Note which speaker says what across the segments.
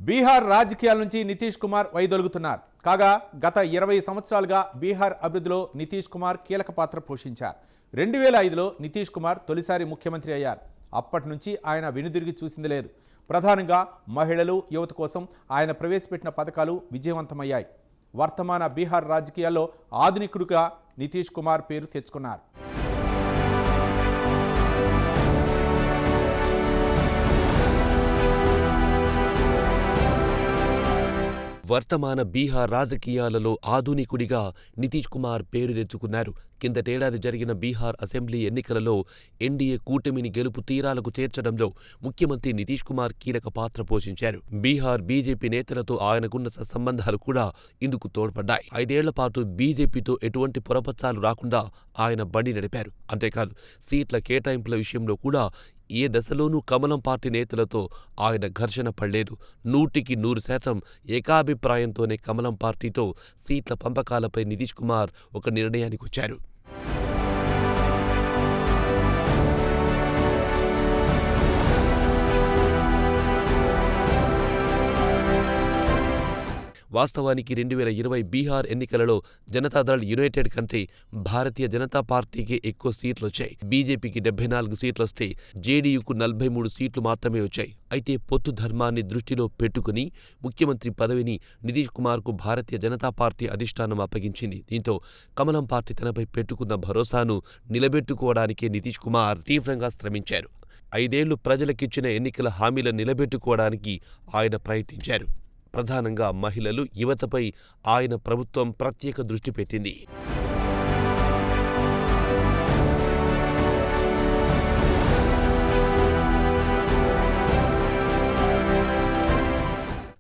Speaker 1: బీహార్ రాజకీయాల నుంచి నితీష్ కుమార్ వైదొలుగుతున్నారు. కాగా గత 20 సంవత్సరాలుగా బీహార్ అభివృద్ధిలో నితీష్ కుమార్ కీలక పాత్ర పోషించారు. 2005లో నితీష్ కుమార్ తొలిసారి ముఖ్యమంత్రి అయ్యారు. అప్పటి నుంచి ఆయన వెనుదిరిగి చూసింది లేదు. ప్రధానంగా మహిళలు, యువత కోసం ఆయన ప్రవేశపెట్టిన పథకాలు విజయవంతమయ్యాయి. వర్తమాన బీహార్ రాజకీయాల్లో ఆధునికుడిగా నితీష్ కుమార్ పేరు తెచ్చుకున్నారు.
Speaker 2: వర్తమాన బీహార్ రాజకీయాలలో ఆధునికుడిగా నితీష్ కుమార్ పేరు తెచ్చుకున్నారు. కిందటేడాది జరిగిన బీహార్ అసెంబ్లీ ఎన్నికలలో ఎన్డీఏ కూటమిని గెలుపు తీరాలకు చేర్చడంలో ముఖ్యమంత్రి నితీష్ కుమార్ కీలక పాత్ర పోషించారు. బీహార్ బీజేపీ నేతలతో ఆయనకున్న సత్సంబంధాలు కూడా ఇందుకు తోడ్పడ్డాయి. 5 ఏళ్ల పాటు బీజేపీతో ఎటువంటి పొరపచ్చాలు రాకుండా ఆయన బండి నడిపారు. అంతేకాదు, సీట్ల కేటాయింపుల విషయంలో కూడా ఏ దశలోనూ కమలం పార్టీ నేతలతో ఆయన ఘర్షణ పడలేదు. 100% ఏకాభిప్రాయంతోనే కమలం పార్టీతో సీట్ల పంపకాలపై నితీష్ కుమార్ ఒక నిర్ణయానికొచ్చారు. వాస్తవానికి 2020 బీహార్ ఎన్నికలలో జనతాదళ్ యునైటెడ్ కంటే భారతీయ జనతా పార్టీకి ఎక్కువ సీట్లొచ్చాయి. బీజేపీకి 74 సీట్లొస్తే జేడీయూకు 43 సీట్లు మాత్రమే వచ్చాయి. అయితే పొత్తు ధర్మాన్ని దృష్టిలో పెట్టుకుని ముఖ్యమంత్రి పదవిని నితీష్ కుమార్కు భారతీయ జనతా పార్టీ అధిష్టానం అప్పగించింది. దీంతో కమలం పార్టీ తనపై పెట్టుకున్న భరోసాను నిలబెట్టుకోవడానికే నితీష్ కుమార్ తీవ్రంగా శ్రమించారు. 5 ఏళ్లు ప్రజలకిచ్చిన ఎన్నికల హామీలను నిలబెట్టుకోవడానికి ఆయన ప్రయత్నించారు. ప్రధానంగా మహిళలు, యువతపై ఆయన ప్రభుత్వం ప్రత్యేక దృష్టి పెట్టింది.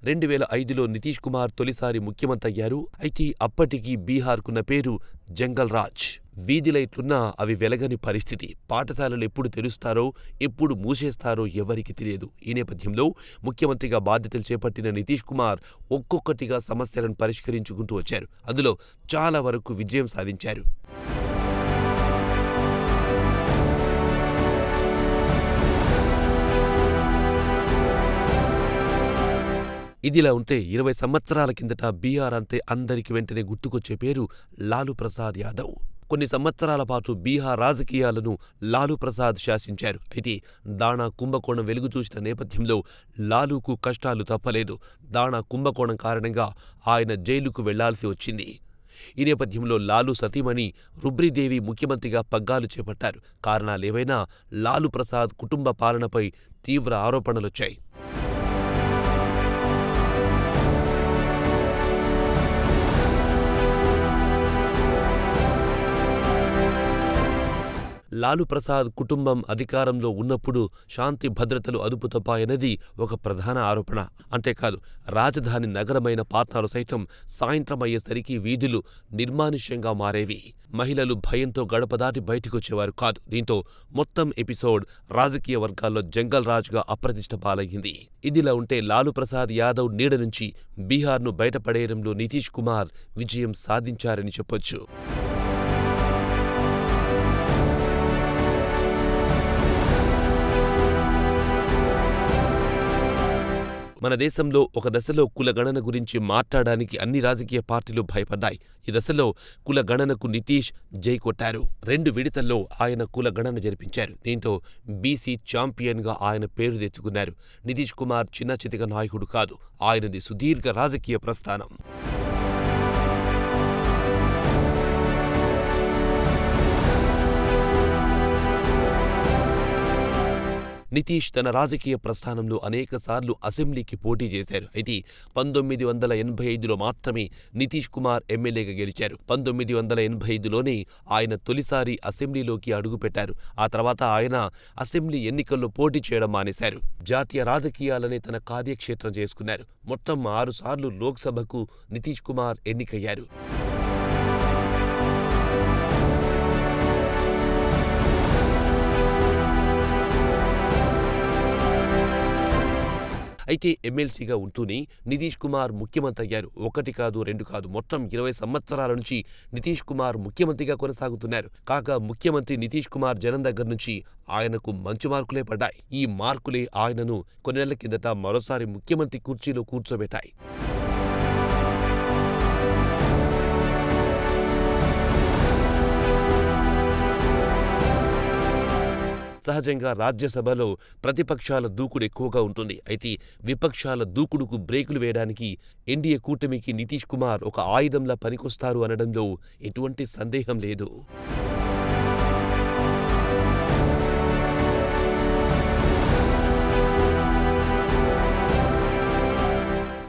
Speaker 2: 2005లో నితీష్ కుమార్ తొలిసారి ముఖ్యమంత్రి అయ్యారు. అయితే అప్పటికి బీహార్కున్న పేరు జంగల్ రాజ్. వీధి లైట్లున్నా అవి వెలగని పరిస్థితి. పాఠశాలలు ఎప్పుడు తెరుస్తారో, ఎప్పుడు మూసేస్తారో ఎవరికి తెలియదు. ఈ నేపథ్యంలో ముఖ్యమంత్రిగా బాధ్యతలు చేపట్టిన నితీష్ కుమార్ ఒక్కొక్కటిగా సమస్యలను పరిష్కరించుకుంటూ వచ్చారు. అందులో చాలా వరకు విజయం సాధించారు. ఇదిలా ఉంటే 20 సంవత్సరాల కిందట బీహార్ అంటే అందరికి వెంటనే గుర్తుకొచ్చే పేరు లాలూ ప్రసాద్ యాదవ్. కొన్ని సంవత్సరాల పాటు బీహార్ రాజకీయాలను లాలూ ప్రసాద్ శాసించారు. అయితే దాణా కుంభకోణం వెలుగు చూసిన నేపథ్యంలో లాలూకు కష్టాలు తప్పలేదు. దాణా కుంభకోణం కారణంగా ఆయన జైలుకు వెళ్లాల్సి వచ్చింది. ఈ నేపథ్యంలో లాలూ సతీమణి రుబ్రీదేవి ముఖ్యమంత్రిగా పగ్గాలు చేపట్టారు. కారణాలేవైనా లాలూ ప్రసాద్ కుటుంబ పాలనపై తీవ్ర ఆరోపణలొచ్చాయి. లాలూ ప్రసాద్ కుటుంబం అధికారంలో ఉన్నప్పుడు శాంతి భద్రతలు అదుపు తప్పాయన్నది ఒక ప్రధాన ఆరోపణ. అంతేకాదు, రాజధాని నగరమైన పాట్నాలో సైతం సాయంత్రం అయ్యేసరికి వీధులు నిర్మానుష్యంగా మారేవి. మహిళలు భయంతో గడప దాటి బయటికొచ్చేవారు కాదు. దీంతో మొత్తం ఎపిసోడ్ రాజకీయ వర్గాల్లో జంగల్ రాజ్గా అప్రతిష్ట పాలయ్యింది. ఇదిలా ఉంటే లాలూ ప్రసాద్ యాదవ్ నీడ నుంచి బీహార్ను బయటపడేయడంలో నితీష్ కుమార్ విజయం సాధించారని చెప్పొచ్చు. మన దేశంలో ఒక దశలో కులగణన గురించి మాట్లాడడానికి అన్ని రాజకీయ పార్టీలు భయపడ్డాయి. ఈ దశలో కులగణనకు నితీష్ జై కొట్టారు. 2 విడతల్లో ఆయన కులగణన జరిపించారు. దీంతో బీసీ ఛాంపియన్గా ఆయన పేరు తెచ్చుకున్నారు. నితీష్ కుమార్ చిన్న చితిక నాయకుడు కాదు. ఆయనది సుదీర్ఘ రాజకీయ ప్రస్థానం. నితీష్ తన రాజకీయ ప్రస్థానంలో అనేకసార్లు అసెంబ్లీకి పోటీ చేశారు. అయితే 1985లో మాత్రమే నితీష్ కుమార్ ఎమ్మెల్యేగా గెలిచారు. 1985లోనే ఆయన తొలిసారి అసెంబ్లీలోకి అడుగుపెట్టారు. ఆ తర్వాత ఆయన అసెంబ్లీ ఎన్నికల్లో పోటీ చేయడం మానేశారు. జాతీయ రాజకీయాలనే తన కార్యక్షేత్రం చేసుకున్నారు. మొత్తం 6 సార్లు లోక్సభకు నితీష్ కుమార్ ఎన్నికయ్యారు. అయితే ఎమ్మెల్సీగా ఉంటూనే నితీష్ కుమార్ ముఖ్యమంత్రి అయ్యారు. 1 కాదు 2 కాదు మొత్తం 20 సంవత్సరాల నుంచి నితీష్ కుమార్ ముఖ్యమంత్రిగా కొనసాగుతున్నారు. కాగా ముఖ్యమంత్రి నితీష్ కుమార్ జనం దగ్గర నుంచి ఆయనకు మంచి మార్కులే పడ్డాయి. ఈ మార్కులే ఆయనను కొన్ని నెలల కిందట మరోసారి ముఖ్యమంత్రి కుర్చీలో కూర్చోబెట్టాయి. సహజంగా రాజ్యసభలో ప్రతిపక్షాల దూకుడు ఎక్కువగా ఉంటుంది. అయితే విపక్షాల దూకుడుకు బ్రేకులు వేయడానికి ఎన్డీఏ కూటమికి నితీష్ కుమార్ ఒక ఆయుధంలా పనికొస్తారు అనడంలో ఎటువంటి సందేహం లేదు.